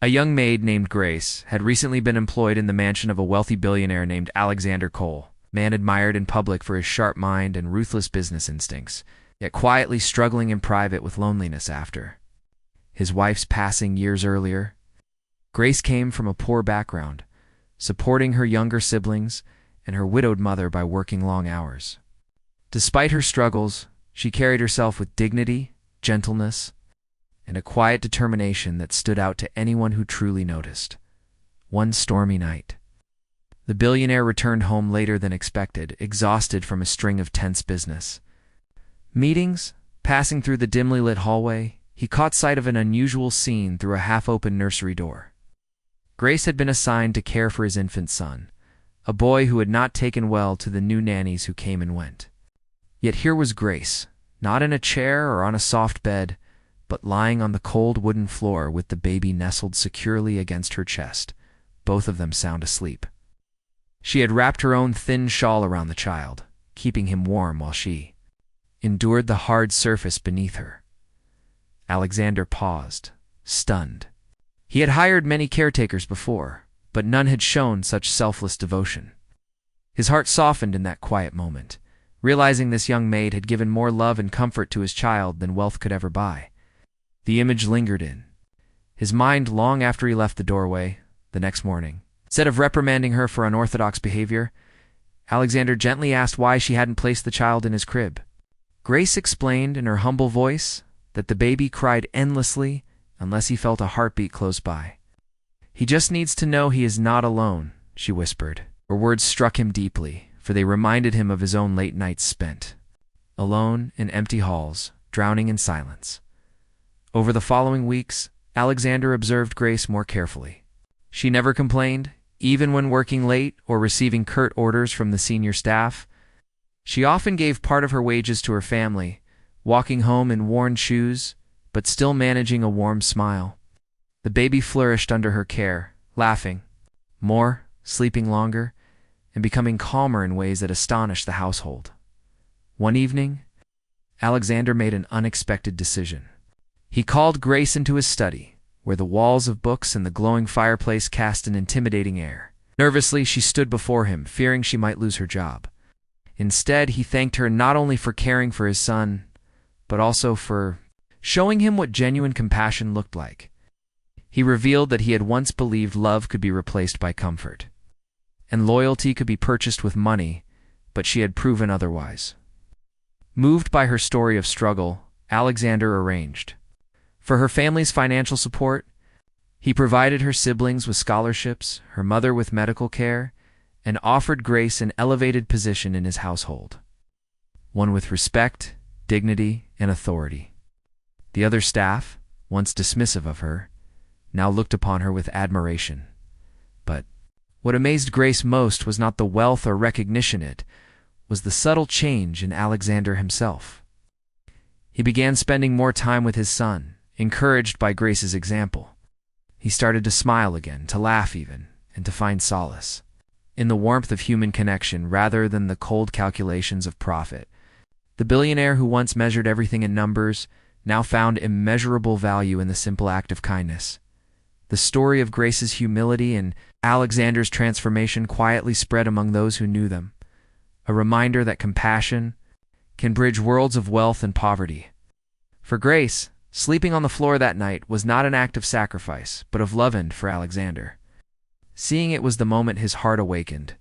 A young maid named Grace had recently been employed in the mansion of a wealthy billionaire named Alexander Cole, man admired in public for his sharp mind and ruthless business instincts, yet quietly struggling in private with loneliness after his wife's passing years earlier. Grace came from a poor background, supporting her younger siblings and her widowed mother by working long hours. Despite her struggles, she carried herself with dignity, gentleness, and a quiet determination that stood out to anyone who truly noticed. One stormy night, the billionaire returned home later than expected, exhausted from a string of tense business meetings. Passing through the dimly lit hallway, he caught sight of an unusual scene through a half-open nursery door. Grace had been assigned to care for his infant son, a boy who had not taken well to the new nannies who came and went. Yet here was Grace, not in a chair or on a soft bed, but lying on the cold wooden floor with the baby nestled securely against her chest, both of them sound asleep. She had wrapped her own thin shawl around the child, keeping him warm while she endured the hard surface beneath her. Alexander paused, stunned. He had hired many caretakers before, but none had shown such selfless devotion. His heart softened in that quiet moment, realizing this young maid had given more love and comfort to his child than wealth could ever buy. The image lingered in his mind long after he left the doorway the next morning. Instead of reprimanding her for unorthodox behavior, Alexander gently asked why she hadn't placed the child in his crib. Grace explained in her humble voice that the baby cried endlessly unless he felt a heartbeat close by. "He just needs to know he is not alone," she whispered. Her words struck him deeply, for they reminded him of his own late nights spent alone in empty halls, drowning in silence. Over the following weeks, Alexander observed Grace more carefully. She never complained, even when working late or receiving curt orders from the senior staff. She often gave part of her wages to her family, walking home in worn shoes, but still managing a warm smile. The baby flourished under her care, laughing more, sleeping longer, and becoming calmer in ways that astonished the household. One evening, Alexander made an unexpected decision. He called Grace into his study, where the walls of books and the glowing fireplace cast an intimidating air. Nervously, she stood before him, fearing she might lose her job. Instead, he thanked her not only for caring for his son, but also for showing him what genuine compassion looked like. He revealed that he had once believed love could be replaced by comfort, and loyalty could be purchased with money, but she had proven otherwise. Moved by her story of struggle, Alexander arranged for her family's financial support. He provided her siblings with scholarships, her mother with medical care, and offered Grace an elevated position in his household, one with respect, dignity, and authority. The other staff, once dismissive of her, now looked upon her with admiration. But what amazed Grace most was not the wealth or recognition, it was the subtle change in Alexander himself. He began spending more time with his son, encouraged by Grace's example. He started to smile again, to laugh even, and to find solace in the warmth of human connection rather than the cold calculations of profit. The billionaire who once measured everything in numbers now found immeasurable value in the simple act of kindness. The story of Grace's humility and Alexander's transformation quietly spread among those who knew them, a reminder that compassion can bridge worlds of wealth and poverty. For Grace, sleeping on the floor that night was not an act of sacrifice, but of love. And for Alexander, seeing it was the moment his heart awakened,